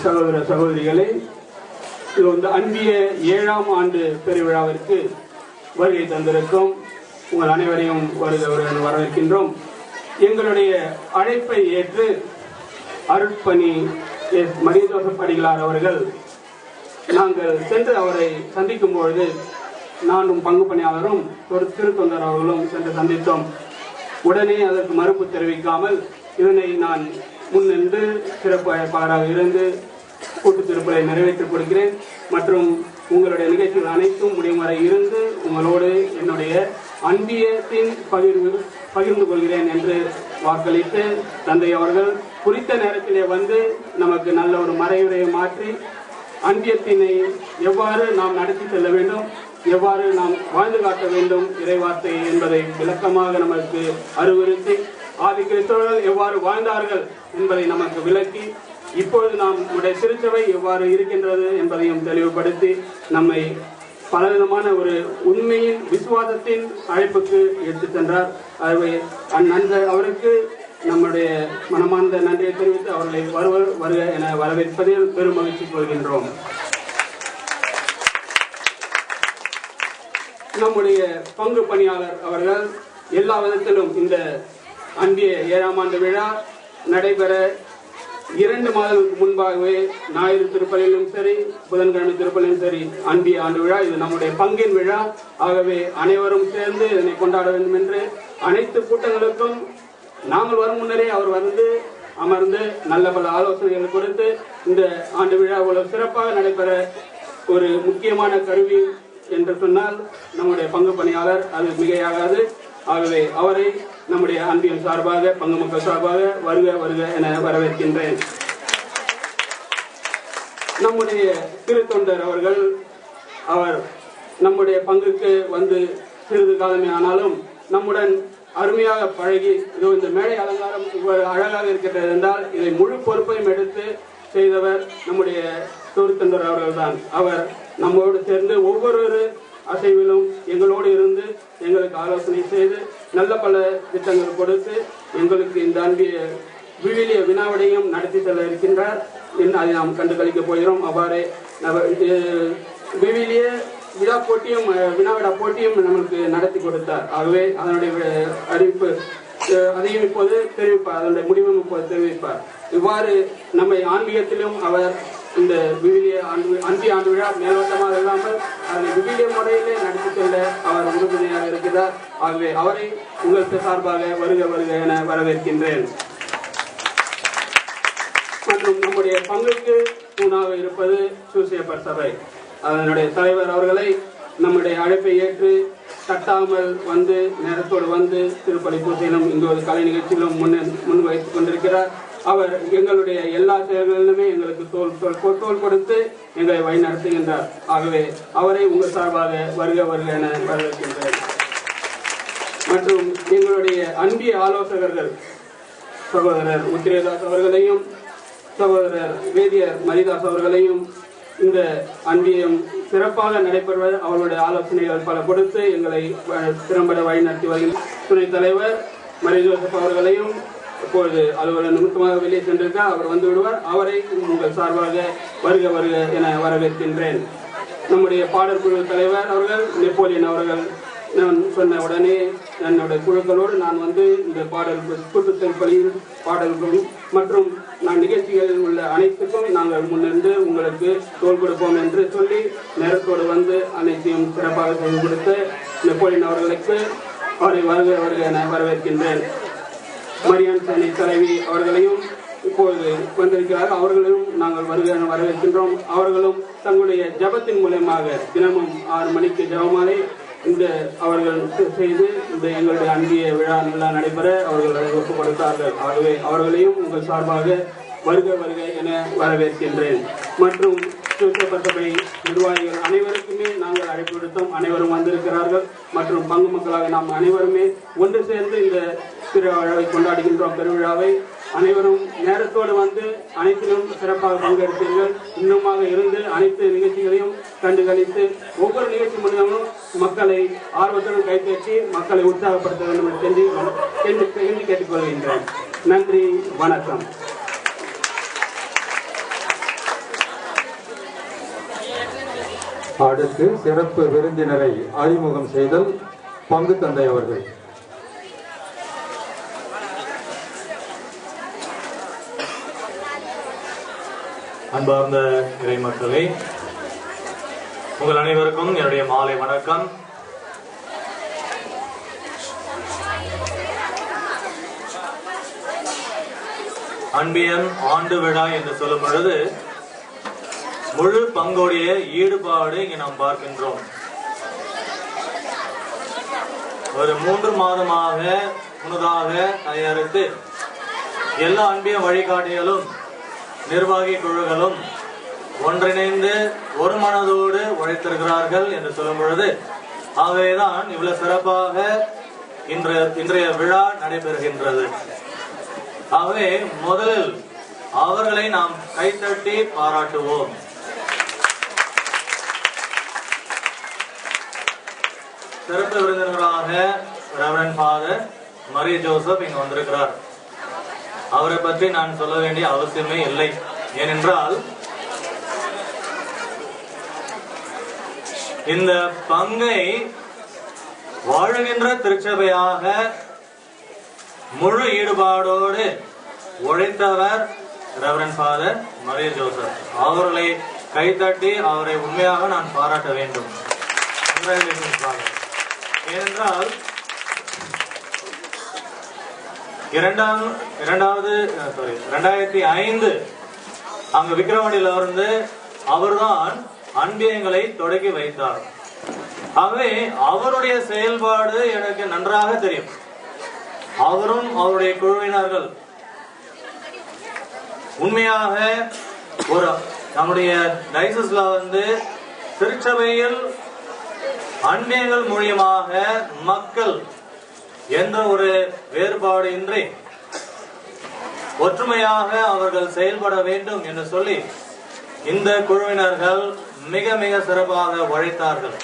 சகோதர சகோதரிகளே, இந்த அன்பிய 7ஆம் ஆண்டு பெருவிழாவிற்கு வருகை தந்திருக்கும் உங்கள் அனைவரையும் வரவேற்கின்றோம். எங்களுடைய அழைப்பை ஏற்று அருட்பணி மரிய ஜோசப் அடிகளார் அவர்கள் நாங்கள் சென்று அவரை சந்திக்கும் பொழுது நானும் பங்கு பணியாளரும் ஒரு திருத்தொண்டர் அவர்களும் சென்று சந்தித்தோம். உடனே அதற்கு மறுப்பு தெரிவிக்காமல் இதனை நான் முன்னின்று சிறப்பு அழைப்பாளராக இருந்து கூட்டு திருப்பலை நிறைவேற்றிக் கொடுக்கிறேன் மற்றும் உங்களுடைய நிகழ்ச்சிகள் அனைத்தும் முடியும் வரை இருந்து உங்களோடு என்னுடைய அன்பியத்தின் பகிர்ந்து கொள்கிறேன் என்று வாக்களித்து தந்தை அவர்கள் குறித்த நேரத்திலே வந்து நமக்கு நல்ல ஒரு மறைவுரையை மாற்றி அன்பியத்தினை எவ்வாறு நாம் நடத்தி செல்ல வேண்டும், எவ்வாறு நாம் வாழ்ந்து காட்ட வேண்டும் இறைவார்த்தை என்பதை விளக்கமாக நமக்கு அறிவுறுத்தி ஆதி கிறிஸ்தவர்கள் எவ்வாறு வாழ்ந்தார்கள் என்பதை நமக்கு விளக்கி இப்பொழுது நாம் நம்முடைய திருச்சபை எவ்வாறு இருக்கின்றது என்பதையும் தெளிவுபடுத்தி நம்மை பலவிதமான ஒரு உண்மையின் விசுவாசத்தின் அழைப்புக்கு எடுத்து சென்றார். அவருக்கு நம்முடைய மனமார்ந்த நன்றியை தெரிவித்து அவர்களை வருக என வரவேற்பதில் பெரும் மகிழ்ச்சி கொள்கின்றோம். நம்முடைய பங்கு பணியாளர் அவர்கள் எல்லா விதத்திலும் இந்த அன்பிய 7ஆம் ஆண்டு விழா நடைபெற 2 மாதங்களுக்கு முன்பாகவே ஞாயிறு திருப்பலியிலும் சரி புதன்கிழமை திருப்பலிலும் சரி அன்பிய ஆண்டு விழா இது நம்முடைய பங்கின் விழா. ஆகவே அனைவரும் சேர்ந்து இதனை கொண்டாட வேண்டும் என்று அனைத்து கூட்டங்களுக்கும் நாங்கள் வரும் முன்னரே அவர் வந்து அமர்ந்து நல்ல பல ஆலோசனைகள் கொடுத்து இந்த ஆண்டு விழா இவ்வளவு சிறப்பாக நடைபெற ஒரு முக்கியமான கருவி என்று சொன்னால் நம்முடைய பங்கு பணியாளர் அது மிகையாகாது. ஆகவே அவரை நம்முடைய அன்பின் சார்பாக பங்கு மக்கள் சார்பாக வருக வருக என வரவேற்கின்றேன். நம்முடைய திருத்தொண்டர் அவர்கள் அவர் நம்முடைய பங்குக்கு வந்து சிறிது காலமே ஆனாலும் நம்முடன் அருமையாக பழகி இந்த மேடை அலங்காரம் அழகாக இருக்கிறது என்றால் இதை முழு பொறுப்பையும் எடுத்து செய்தவர் நம்முடைய திருத்தொண்டர் அவர்கள் தான். அவர் நம்மோடு சேர்ந்து ஒவ்வொரு அசைவிலும் எங்களோடு இருந்து எங்களுக்கு ஆலோசனை செய்து நல்ல பல திட்டங்கள் கொடுத்து எங்களுக்கு இந்த அன்பிய விவிலிய வினாவிடையும் நடத்தி செல்ல இருக்கின்றார். அதை நாம் கண்டு கழிக்க போகிறோம். அவ்வாறே விவிலிய விழா போட்டியும் வினாவிடா போட்டியும் நமக்கு நடத்தி கொடுத்தார். ஆகவே அதனுடைய அறிவிப்பு அதையும் இப்போது தெரிவிப்பார், அதனுடைய முடிவும் இப்போது தெரிவிப்பார். இவ்வாறு நம்மை ஆன்மீகத்திலும் அவர் இந்த விவிலிய அன்பிய ஆண்டு விழா மேலோட்டமாக இல்லாமல் அதனை விவிலிய முறையிலே நடத்தி செல்ல அவர் உறுதுணையாக இருக்கிறார். ஆகவே அவரை உங்களுக்கு சார்பாக வருக வருக என வரவேற்கின்றேன். மற்றும் நம்முடைய பங்குக்கு தூணாக இருப்பது சூசியப்பர் சபை அதனுடைய தலைவர் அவர்களை நம்முடைய அழைப்பை ஏற்று தட்டாமல் வந்து நேரத்தோடு வந்து திருப்பலி பூசையிலும் இங்கு ஒரு கலை நிகழ்ச்சியிலும் முன் வைத்துக் கொண்டிருக்கிறார். அவர் எங்களுடைய எல்லா செயல்களிலுமே எங்களுக்கு தோல் கொடுத்து எங்களை வழி நடத்துகின்றார். ஆகவே அவரை உங்கள் சார்பாக வருக வருக என வரவேற்கின்றேன். மற்றும் எங்களுடைய அன்பிய ஆலோசகர்கள் சகோதரர் உத்திரேதாஸ் அவர்களையும் சகோதரர் வேதியர் மரிதாஸ் அவர்களையும் இந்த அன்பியம் சிறப்பாக நடைபெறுவது அவர்களுடைய ஆலோசனைகள் பல கொடுத்து எங்களை திறம்பட வழிநடத்தி வருகின்ற துணைத் தலைவர் மரிய ஜோசப் அவர்களையும் இப்பொழுது அலுவலர் நிமித்தமாக வெளியே சென்றிருக்கார். அவர் வந்து விடுவார். அவரை உங்கள் சார்பாக வருக வருக என வரவேற்கின்றேன். நம்முடைய பாடல் குழு தலைவர் அவர்கள் நெப்போலியன் அவர்கள் நான் சொன்ன உடனே என்னுடைய குழுக்களோடு நான் வந்து இந்த பாடல் கூட்டுத்தல் பள்ளியில் பாடல்களும் மற்றும் நான் நிகழ்ச்சிகளில் உள்ள அனைத்துக்கும் நாங்கள் முன்னிருந்து உங்களுக்கு தோல் கொடுப்போம் என்று சொல்லி நேரத்தோடு வந்து அனைத்தையும் சிறப்பாக செய்து கொடுத்த நெப்போலியன் அவர்களுக்கு அவரை வருக வருக என வரவேற்கின்றேன். மரியான் சேனை தலைவி அவர்களையும் இப்பொழுது வந்திருக்கிறார். அவர்களையும் நாங்கள் வருக என வரவேற்கின்றோம். அவர்களும் தங்களுடைய ஜபத்தின் மூலமாக தினமும் 6 மணிக்கு ஜபமாலை இந்த அவர்கள் செய்து இந்த எங்களுடைய அன்பிய விழா நல்லா நடைபெற அவர்கள் ஒப்புக் கொடுத்தார்கள். ஆகவே அவர்களையும் உங்கள் சார்பாக வருக வருக என வரவேற்கின்றேன். மற்றும் பசபை நிர்வாகிகள் அனைவருக்குமே நாங்கள் அழைப்பு விடுத்தோம். அனைவரும் வந்திருக்கிறார்கள். மற்றும் பங்கு மக்களாக நாம் அனைவருமே ஒன்று சேர்ந்து இந்த திருவிழாவை கொண்டாடுகின்றோம். பெருவிழாவை அனைவரும் நேரத்தோடு வந்து அனைத்திலும் சிறப்பாக பங்கெடுத்தீர்கள். இன்னுமாக இருந்து அனைத்து நிகழ்ச்சிகளையும் கண்டுகளித்து ஒவ்வொரு நிகழ்ச்சி மூலமும் மக்களை ஆர்வத்துடன் கைத்தட்டி மக்களை உற்சாகப்படுத்த வேண்டும் என்று கேட்டுக்கொள்கின்றேன். நன்றி, வணக்கம். அடுத்து சிறப்பு விருந்தினரை அறிமுகம் செய்தல் பங்கு தந்தை அவர்கள். அன்பார்ந்த இறை மக்களே, உங்கள் அனைவருக்கும் என்னுடைய மாலை வணக்கம். அன்பியன் ஆண்டு விழா என்று சொல்லும் பொழுது முழு பங்குடைய ஈடுபாடு இங்கே நாம் பார்க்கின்றோம். ஒரு 3 மாதமாக முன்னதாக தயாரித்து எல்லா அன்பிய வழிகாட்டிகளும் நிர்வாகி குழுக்களும் ஒன்றிணைந்து ஒரு மனதோடு உழைத்திருக்கிறார்கள் என்று சொல்லும் பொழுது ஆகவேதான் இவ்வளவு சிறப்பாக இன்றைய விழா நடைபெறுகின்றது. ஆகவே முதலில் அவர்களை நாம் கைத்தட்டி பாராட்டுவோம். சிறப்பு விருந்தினராக ரெவரண்ட் ஃபாதர் மரிய ஜோசப் இங்கு வந்திருக்கிறார். அவரை பற்றி நான் சொல்ல வேண்டிய அவசியமே இல்லை. ஏனென்றால் இந்த பங்கை வாழுகின்ற திருச்சபையாக முழு ஈடுபாடோடு உழைத்தவர் ரெவரண்ட் ஃபாதர் மரிய ஜோசப். அவர்களை கைத்தட்டி அவரை உண்மையாக நான் பாராட்ட வேண்டும். ஏனென்றால் இரண்டாவது 2005 அங்கு விக்கிரவாண்டியில இருந்து அவர்தான் அன்பியங்களை தொடங்கி வைத்தார். ஆகவே அவருடைய செயல்பாடு எனக்கு நன்றாக தெரியும். அவரும் அவருடைய குழுவினர்கள் உண்மையாக ஒரு நம்முடைய டைசஸ்ல திருச்சபையில் அன்பியங்கள் மூலியமாக மக்கள் எந்த ஒரு வேறுபாடு இன்றி ஒற்றுமையாக அவர்கள் செயல்பட வேண்டும் என்று சொல்லி இந்த குழுவினர்கள் மிக மிக சிறப்பாக உழைத்தார்கள்.